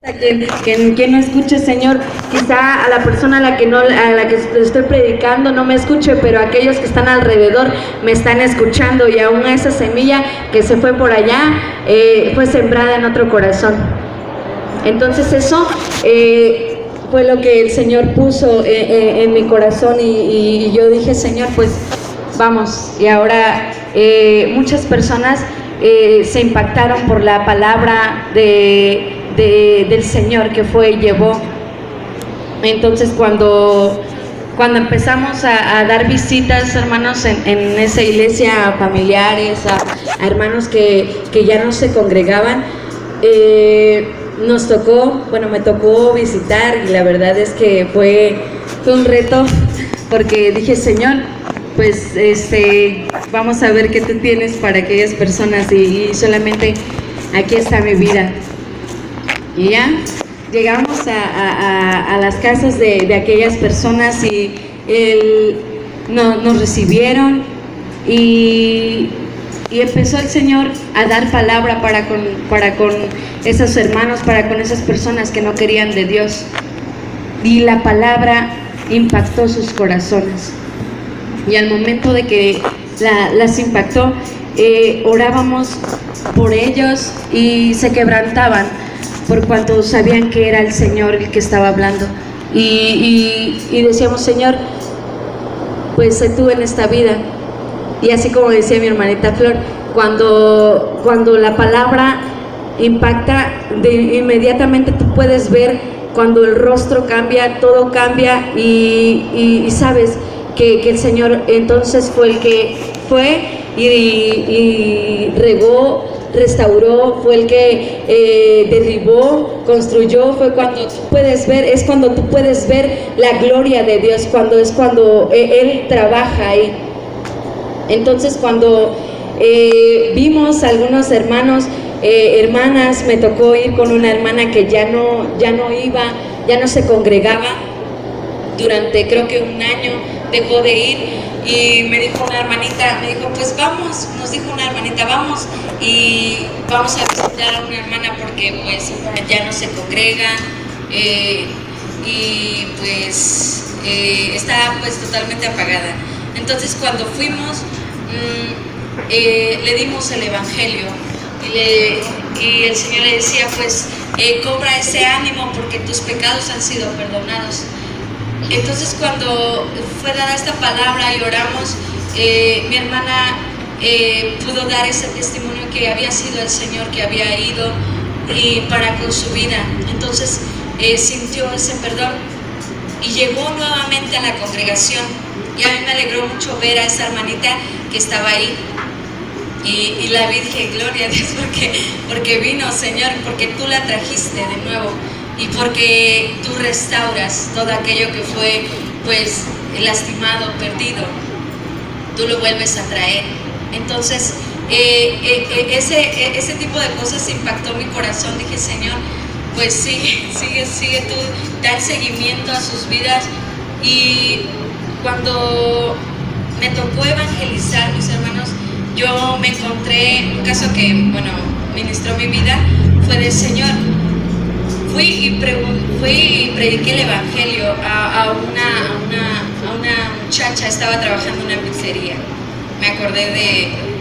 Que no escuche, Señor, quizá a la persona a la que estoy predicando no me escuche, pero aquellos que están alrededor me están escuchando, y aún esa semilla que se fue por allá fue sembrada en otro corazón. Entonces eso fue lo que el Señor puso en mi corazón, y yo dije, Señor, pues vamos. Y ahora muchas personas se impactaron por la palabra del Señor que fue y llevó. Entonces cuando empezamos a dar visitas, hermanos, en esa iglesia, a familiares, a hermanos que ya no se congregaban, me tocó visitar, y la verdad es que fue un reto, porque dije, Señor, pues vamos a ver qué tú tienes para aquellas personas, y solamente aquí está mi vida. Y ya llegamos a las casas de aquellas personas, y nos recibieron, y empezó el Señor a dar palabra para con esos hermanos, para con esas personas que no querían de Dios, y la palabra impactó sus corazones. Y al momento de que las impactó, orábamos por ellos y se quebrantaban, por cuanto sabían que era el Señor el que estaba hablando, y decíamos, Señor, pues sé tú en esta vida. Y así como decía mi hermanita Flor, cuando la palabra impacta, inmediatamente tú puedes ver cuando el rostro cambia, todo cambia, y sabes que el Señor entonces fue el que fue y regó, restauró, fue el que derribó, construyó. Fue cuando tú puedes ver, es cuando tú puedes ver la gloria de Dios, cuando Él trabaja ahí. Entonces cuando vimos a algunos hermanos, hermanas, me tocó ir con una hermana que ya no se congregaba durante, creo que un año, dejó de ir, y me dijo una hermanita, pues vamos, nos dijo una hermanita, vamos y vamos a visitar a una hermana porque pues ya no se congrega, y pues está pues totalmente apagada. Entonces cuando fuimos, le dimos el evangelio, y el Señor le decía, pues cobra ese ánimo porque tus pecados han sido perdonados. Entonces cuando fue dada esta palabra y oramos, mi hermana pudo dar ese testimonio que había sido el Señor que había ido y para con su vida. Entonces sintió ese perdón y llegó nuevamente a la congregación, y a mí me alegró mucho ver a esa hermanita que estaba ahí, y la vi, dije, gloria a Dios, porque vino, Señor, porque tú la trajiste de nuevo, y porque tú restauras todo aquello que fue pues lastimado, perdido, tú lo vuelves a traer. Entonces ese tipo de cosas impactó mi corazón. Dije, Señor, pues sigue tú, dar seguimiento a sus vidas. Y cuando me tocó evangelizar, mis hermanos, yo me encontré un caso que, ministró mi vida, fue del Señor. Fui y prediqué el evangelio a una muchacha, estaba trabajando en una pizzería. Me acordé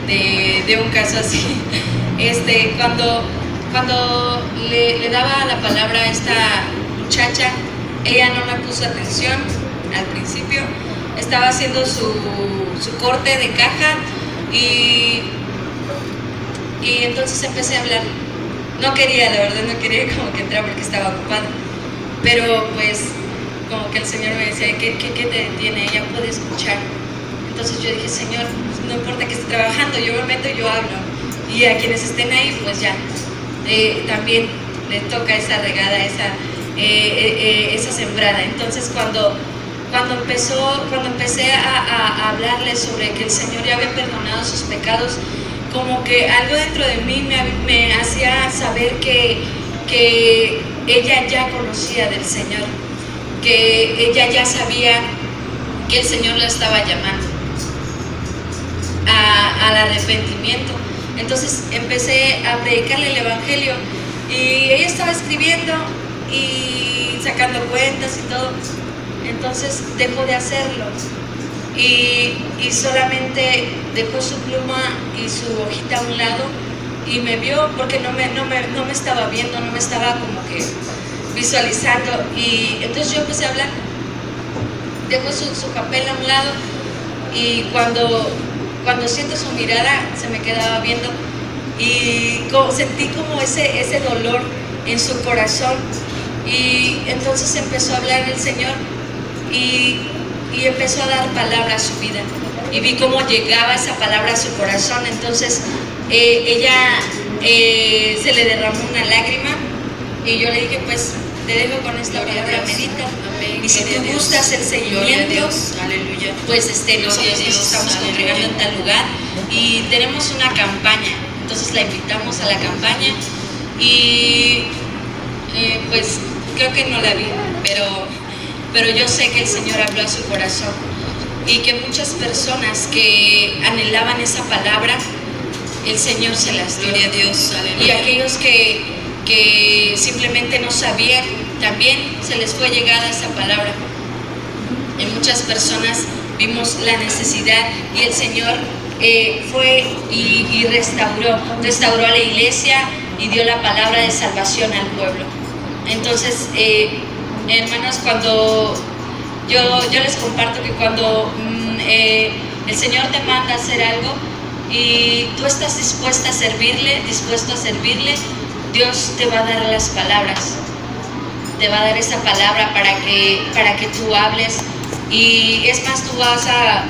de un caso así. Cuando le daba la palabra a esta muchacha, ella no me puso atención al principio. Estaba haciendo su corte de caja, y entonces empecé a hablar. No quería, la verdad, no quería como que entrar porque estaba ocupada, pero pues como que el Señor me decía, ¿qué te detiene? Ella puede escuchar. Entonces yo dije, Señor, no importa que esté trabajando, yo me meto y yo hablo, y a quienes estén ahí, pues ya, también le toca esa regada, esa sembrada. Entonces cuando empecé a hablarle sobre que el Señor ya había perdonado sus pecados, como que algo dentro de mí me hacía saber que ella ya conocía del Señor, que ella ya sabía que el Señor la estaba llamando al arrepentimiento. Entonces empecé a predicarle el evangelio, Y ella estaba escribiendo y sacando cuentas y todo. Entonces dejó de hacerlo y solamente dejó su pluma y su hojita a un lado y me vio porque no me estaba viendo, no me estaba como que visualizando. Y entonces yo empecé a hablar, dejó su papel a un lado y cuando siento su mirada se me quedaba viendo y sentí como ese dolor en su corazón. Y entonces empezó a hablar el Señor y empezó a dar palabra a su vida y vi cómo llegaba esa palabra a su corazón. Entonces ella se le derramó una lágrima y yo le dije, pues te dejo con esta palabra, medita. Y si tú gustas el seguimiento, pues nosotros nos estamos congregando en tal lugar y tenemos una campaña. Entonces la invitamos a la campaña y pues creo que no la vi, pero yo sé que el Señor habló a su corazón y que muchas personas que anhelaban esa palabra, el Señor se las dio. Gloria a Dios, aleluya. Y aquellos que simplemente no sabían, también se les fue llegada esa palabra. En muchas personas vimos la necesidad y el Señor fue y restauró a la iglesia y dio la palabra de salvación al pueblo. Entonces, hermanos, cuando yo les comparto que cuando el Señor te manda a hacer algo y tú estás dispuesto a servirle, Dios te va a dar las palabras, te va a dar esa palabra para que tú hables. Y es más, tú vas a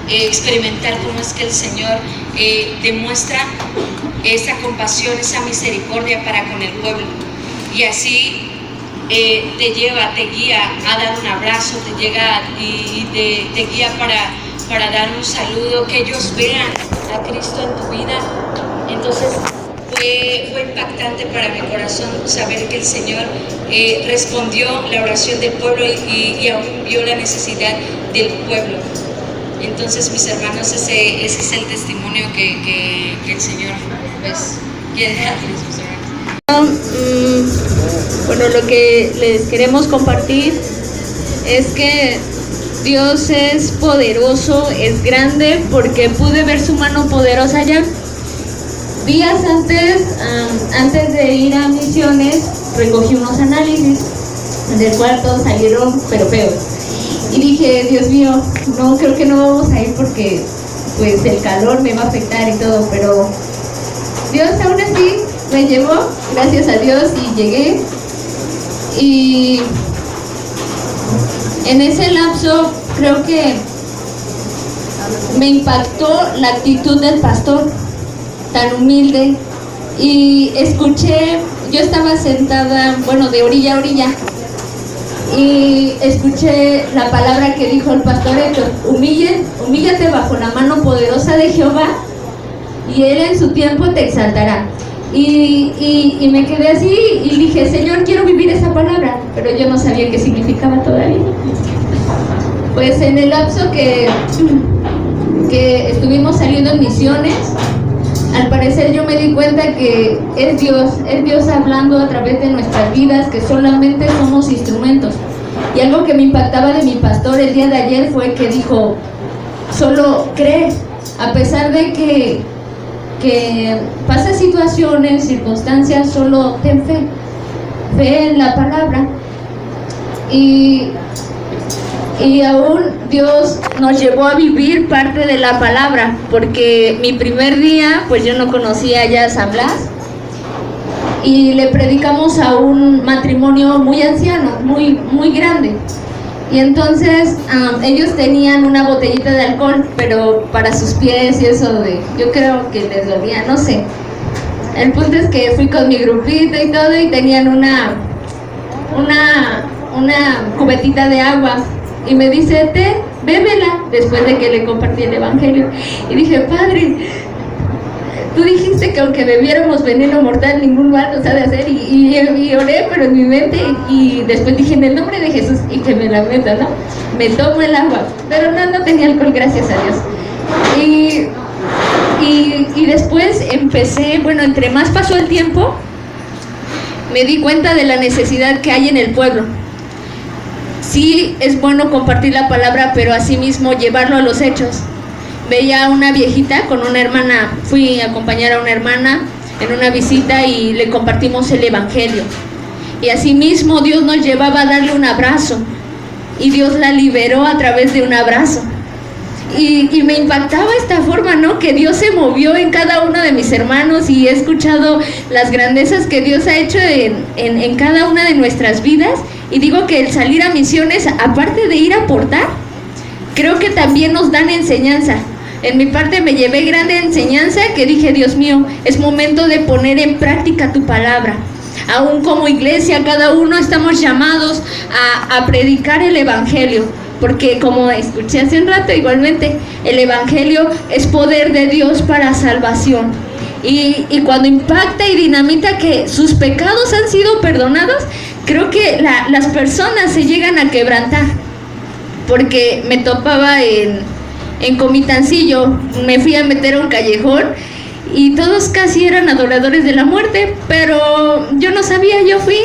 experimentar cómo es que el Señor demuestra esa compasión, esa misericordia para con el pueblo. Y así te guía a dar un abrazo, te guía para dar un saludo, que ellos vean a Cristo en tu vida. Entonces fue impactante para mi corazón saber que el Señor respondió la oración del pueblo y aún vio la necesidad del pueblo. Entonces, mis hermanos, ese es el testimonio que el Señor pues quiere darles, mis hermanos. Bueno, lo que les queremos compartir es que Dios es poderoso, es grande, porque pude ver su mano poderosa ya. Días antes de ir a misiones, recogí unos análisis, del cual todos salieron pero feos. Y dije, Dios mío, no, creo que no vamos a ir porque pues el calor me va a afectar y todo, pero Dios aún así me llevó, gracias a Dios, y llegué. Y en ese lapso creo que me impactó la actitud del pastor, tan humilde, y escuché, yo estaba sentada, bueno, de orilla a orilla, y escuché la palabra que dijo el pastor Héctor: humíllate bajo la mano poderosa de Jehová y Él en su tiempo te exaltará. Y me quedé así y dije, Señor, quiero vivir esa palabra, pero yo no sabía qué significaba todavía. Pues en el lapso que estuvimos saliendo en misiones, al parecer yo me di cuenta que es Dios hablando a través de nuestras vidas, que solamente somos instrumentos. Y algo que me impactaba de mi pastor el día de ayer fue que dijo, solo cree, a pesar de que pasa situaciones, circunstancias, solo ten fe en la palabra. Y aún Dios nos llevó a vivir parte de la palabra, porque mi primer día, pues yo no conocía ya a San Blas, y le predicamos a un matrimonio muy anciano, muy grande. Y entonces ellos tenían una botellita de alcohol, pero para sus pies y eso, yo creo que les dolía, no sé. El punto es que fui con mi grupito y todo, y tenían una cubetita de agua, y me dice, bébela, después de que le compartí el evangelio. Y dije, Padre, tú dijiste que aunque bebiéramos veneno mortal, ningún mal nos ha de hacer. Y oré, pero en mi mente, y después dije, en el nombre de Jesús, y que me la meta, ¿no? Me tomo el agua, pero no tenía alcohol, gracias a Dios. Y después empecé, bueno, entre más pasó el tiempo, me di cuenta de la necesidad que hay en el pueblo. Sí, es bueno compartir la palabra, pero asimismo llevarlo a los hechos. Veía a una viejita con una hermana, fui a acompañar a una hermana en una visita y le compartimos el evangelio. Y asimismo Dios nos llevaba a darle un abrazo y Dios la liberó a través de un abrazo. Y me impactaba esta forma, ¿no? Que Dios se movió en cada uno de mis hermanos y he escuchado las grandezas que Dios ha hecho en cada una de nuestras vidas. Y digo que el salir a misiones, aparte de ir a aportar, creo que también nos dan enseñanza. En mi parte me llevé grande enseñanza que dije, Dios mío, es momento de poner en práctica tu palabra. Aún como iglesia, cada uno estamos llamados a predicar el evangelio. Porque como escuché hace un rato, igualmente, el evangelio es poder de Dios para salvación. Y cuando impacta y dinamita que sus pecados han sido perdonados, creo que las personas se llegan a quebrantar. Porque me topaba en Comitancillo, me fui a meter a un callejón y todos casi eran adoradores de la muerte, pero yo no sabía, yo fui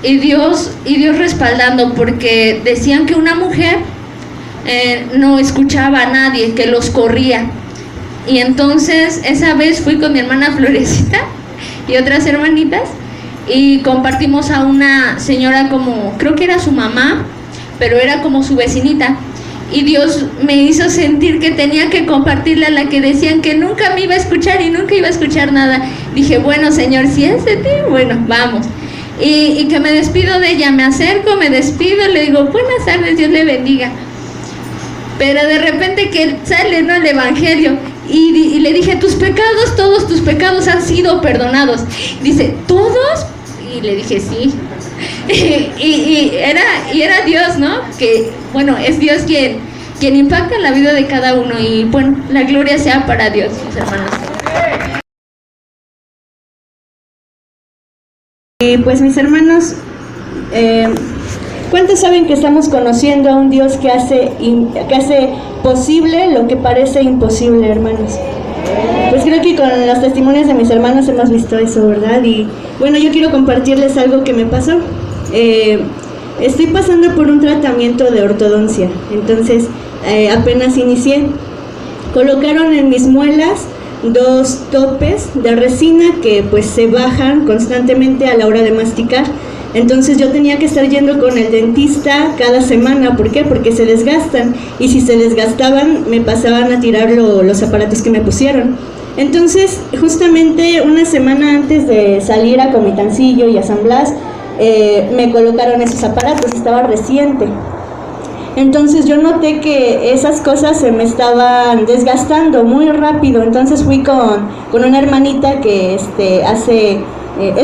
y Dios respaldando, porque decían que una mujer no escuchaba a nadie, que los corría. Y entonces esa vez fui con mi hermana Florecita y otras hermanitas y compartimos a una señora como, creo que era su mamá, pero era como su vecinita. Y Dios me hizo sentir que tenía que compartirle a la que decían que nunca me iba a escuchar y nunca iba a escuchar nada. Dije, bueno, Señor, si es de ti, bueno, vamos. Y que me despido de ella, me acerco, me despido, le digo, buenas tardes, Dios le bendiga. Pero de repente que sale, ¿no?, el evangelio, y le dije, tus pecados, todos tus pecados han sido perdonados. Dice, ¿todos? Y le dije, sí. y era Dios, ¿no? Que, bueno, es Dios quien impacta en la vida de cada uno, y bueno, la gloria sea para Dios, mis hermanos. Y pues mis hermanos, ¿cuántos saben que estamos conociendo a un Dios que hace posible lo que parece imposible, hermanos? Pues creo que con los testimonios de mis hermanos hemos visto eso, ¿verdad? Y bueno, yo quiero compartirles algo que me pasó. Estoy pasando por un tratamiento de ortodoncia, entonces apenas inicié. Colocaron en mis muelas 2 topes de resina que pues se bajan constantemente a la hora de masticar. Entonces yo tenía que estar yendo con el dentista cada semana. ¿Por qué? Porque se desgastan, y si se desgastaban me pasaban a tirar los aparatos que me pusieron. Entonces justamente una semana antes de salir a Comitancillo y a San Blas, me colocaron esos aparatos, estaba reciente. Entonces yo noté que esas cosas se me estaban desgastando muy rápido. Entonces fui con una hermanita que es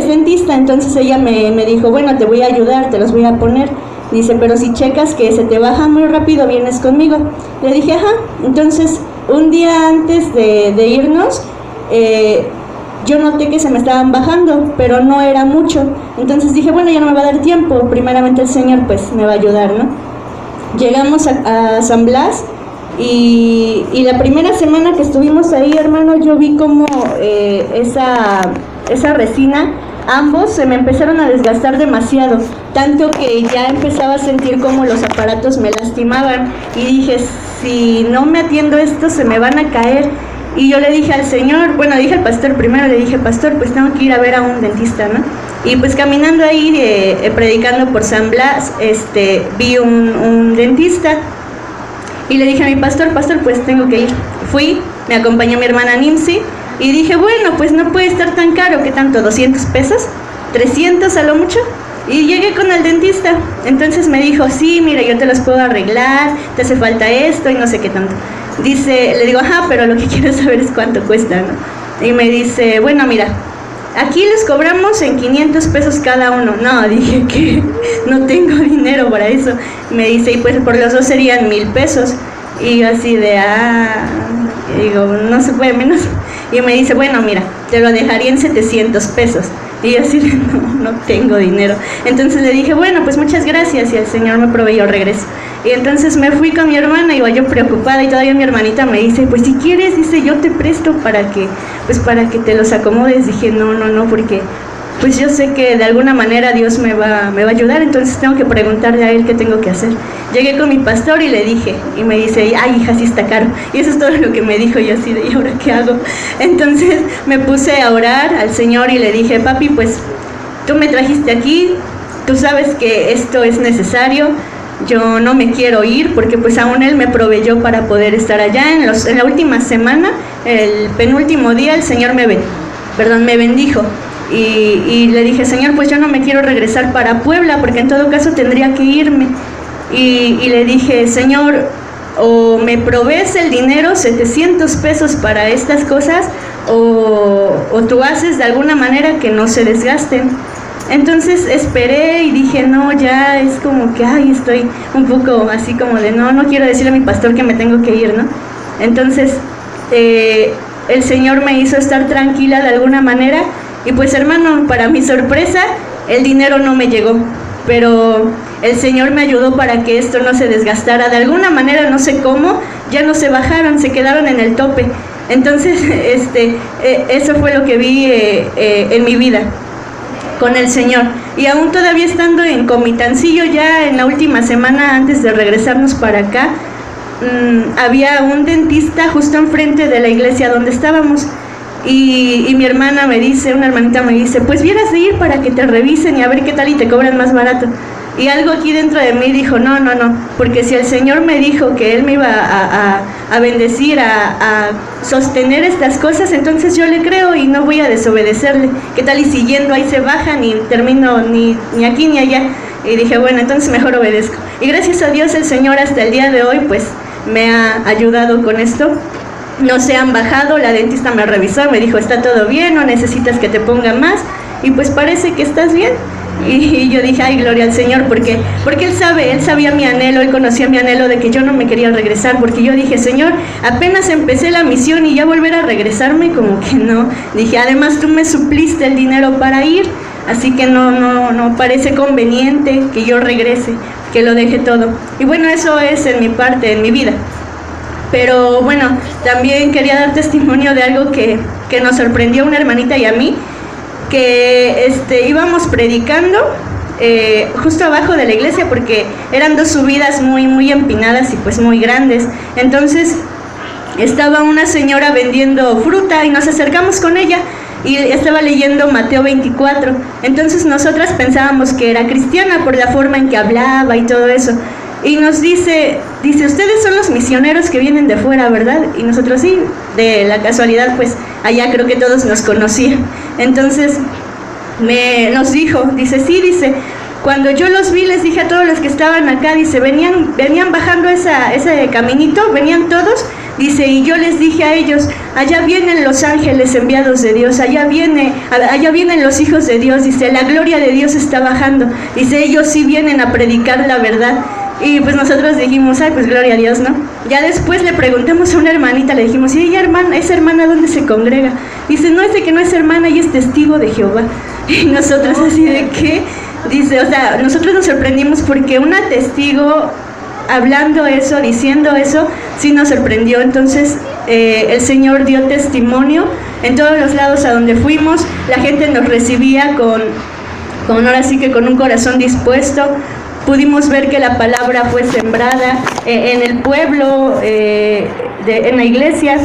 dentista. Entonces ella me dijo, bueno, te voy a ayudar, te los voy a poner. Dice, pero si checas que se te baja muy rápido, vienes conmigo. Le dije, ajá. Entonces un día antes de irnos, yo noté que se me estaban bajando, pero no era mucho. Entonces dije, bueno, ya no me va a dar tiempo, primeramente el Señor pues me va a ayudar, ¿no? Llegamos a San Blas y la primera semana que estuvimos ahí, hermano, yo vi como esa resina, ambos se me empezaron a desgastar demasiado, tanto que ya empezaba a sentir como los aparatos me lastimaban, y dije, si no me atiendo esto se me van a caer. Y yo le dije al Señor, bueno, dije al pastor primero, le dije, pastor, pues tengo que ir a ver a un dentista, ¿no? Y pues caminando ahí, predicando por San Blas, vi un dentista, y le dije a mi pastor, pues tengo que ir. Fui, me acompañó mi hermana Nimsi, y dije, bueno, pues no puede estar tan caro, ¿qué tanto? ¿200 pesos? ¿300 a lo mucho? Y llegué con el dentista. Entonces me dijo, sí, mira, yo te los puedo arreglar, te hace falta esto y no sé qué tanto. Dice, le digo, ajá, pero lo que quiero saber es cuánto cuesta, ¿no? Y me dice, bueno, mira, aquí les cobramos en 500 pesos cada uno. No, dije que no tengo dinero para eso. Me dice, y pues por los dos serían 1000 pesos. Y yo así de, digo, no se puede menos. Y me dice, bueno, mira, te lo dejaría en 700 pesos. Y yo así de, no tengo dinero. Entonces le dije, bueno, pues muchas gracias, y el Señor me proveyó regreso. Y entonces me fui con mi hermana, iba yo preocupada, y todavía mi hermanita me dice, pues si quieres, dice, yo te presto para que te los acomodes. Dije, no, porque pues yo sé que de alguna manera Dios me va a ayudar, entonces tengo que preguntarle a Él qué tengo que hacer. Llegué con mi pastor y le dije, y me dice, ay hija, sí está caro, y eso es todo lo que me dijo. Yo así de, ¿y ahora qué hago? Entonces me puse a orar al Señor y le dije, papi, pues tú me trajiste aquí, tú sabes que esto es necesario, yo no me quiero ir, porque pues aún Él me proveyó para poder estar allá. En la última semana, el penúltimo día, el Señor me bendijo. Y le dije, Señor, pues yo no me quiero regresar para Puebla, porque en todo caso tendría que irme. Y le dije, Señor, o me provees el dinero, 700 pesos para estas cosas, o tú haces de alguna manera que no se desgasten. Entonces esperé y dije, no, ya es como que, ay, estoy un poco así como de, no quiero decirle a mi pastor que me tengo que ir, ¿no? Entonces el Señor me hizo estar tranquila de alguna manera. Y pues hermano, para mi sorpresa, el dinero no me llegó, pero el Señor me ayudó para que esto no se desgastara. De alguna manera, no sé cómo, ya no se bajaron, se quedaron en el tope. Entonces, eso fue lo que vi en mi vida con el Señor. Y aún todavía estando en Comitancillo, ya en la última semana antes de regresarnos para acá, había un dentista justo enfrente de la iglesia donde estábamos. Y mi hermana me dice, una hermanita me dice, pues vieras de ir para que te revisen y a ver qué tal y te cobran más barato. Y algo aquí dentro de mí dijo, no, porque si el Señor me dijo que Él me iba a bendecir, a sostener estas cosas, entonces yo le creo y no voy a desobedecerle. ¿Qué tal y siguiendo ahí se bajan y termino ni aquí ni allá? Y dije, bueno, entonces mejor obedezco. Y gracias a Dios el Señor hasta el día de hoy pues me ha ayudado con esto. No se han bajado, la dentista me revisó, me dijo, está todo bien, no necesitas que te ponga más, y pues parece que estás bien. Y yo dije, ay, gloria al Señor, porque Él sabía mi anhelo, Él conocía mi anhelo de que yo no me quería regresar, porque yo dije, Señor, apenas empecé la misión y ya volver a regresarme, como que no. Dije, además tú me supliste el dinero para ir, así que no parece conveniente que yo regrese, que lo deje todo. Y bueno, eso es en mi parte, en mi vida. Pero bueno, también quería dar testimonio de algo que nos sorprendió a una hermanita y a mí, que íbamos predicando justo abajo de la iglesia, porque eran dos subidas muy empinadas y pues muy grandes. Entonces estaba una señora vendiendo fruta y nos acercamos con ella y estaba leyendo Mateo 24. Entonces nosotras pensábamos que era cristiana por la forma en que hablaba y todo eso. Y nos dice, ustedes son los misioneros que vienen de fuera, ¿verdad? Y nosotros sí, de la casualidad, pues allá creo que todos nos conocían. Entonces nos dijo, dice, cuando yo los vi, les dije a todos los que estaban acá, dice, venían bajando ese caminito, venían todos, dice, y yo les dije a ellos, allá vienen los ángeles enviados de Dios, allá vienen los hijos de Dios, dice, la gloria de Dios está bajando, dice, ellos sí vienen a predicar la verdad. Y pues nosotros dijimos, ay, pues gloria a Dios, ¿no? Ya después le preguntamos a una hermanita, le dijimos, ¿y esa hermana dónde se congrega? Dice, no, es de que no es hermana y es testigo de Jehová. Y nosotros así de ¿qué? Dice, o sea, nosotros nos sorprendimos porque una testigo hablando eso, diciendo eso, sí nos sorprendió. Entonces el Señor dio testimonio en todos los lados a donde fuimos, la gente nos recibía con ahora sí que con un corazón dispuesto. Pudimos ver que la palabra fue sembrada en el pueblo, en la iglesia,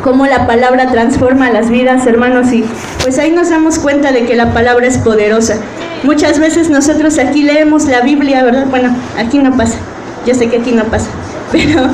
cómo la palabra transforma las vidas, hermanos, y pues ahí nos damos cuenta de que la palabra es poderosa. Muchas veces nosotros aquí leemos la Biblia, ¿verdad? Bueno, aquí no pasa, yo sé que aquí no pasa, pero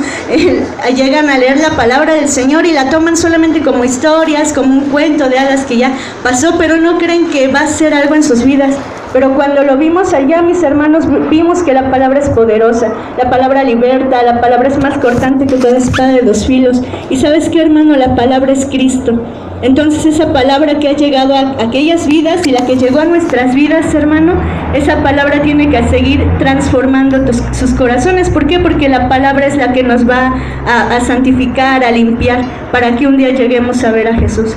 llegan a leer la palabra del Señor y la toman solamente como historias, como un cuento de hadas que ya pasó, pero no creen que va a ser algo en sus vidas. Pero cuando lo vimos allá, mis hermanos, vimos que la palabra es poderosa, la palabra liberta, la palabra es más cortante que toda espada de dos filos. Y ¿sabes qué, hermano? La palabra es Cristo. Entonces esa palabra que ha llegado a aquellas vidas y la que llegó a nuestras vidas, hermano, esa palabra tiene que seguir transformando sus corazones. ¿Por qué? Porque la palabra es la que nos va a santificar, a limpiar, para que un día lleguemos a ver a Jesús.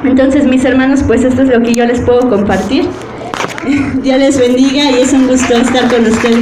Entonces, mis hermanos, pues esto es lo que yo les puedo compartir. Dios les bendiga y es un gusto estar con ustedes.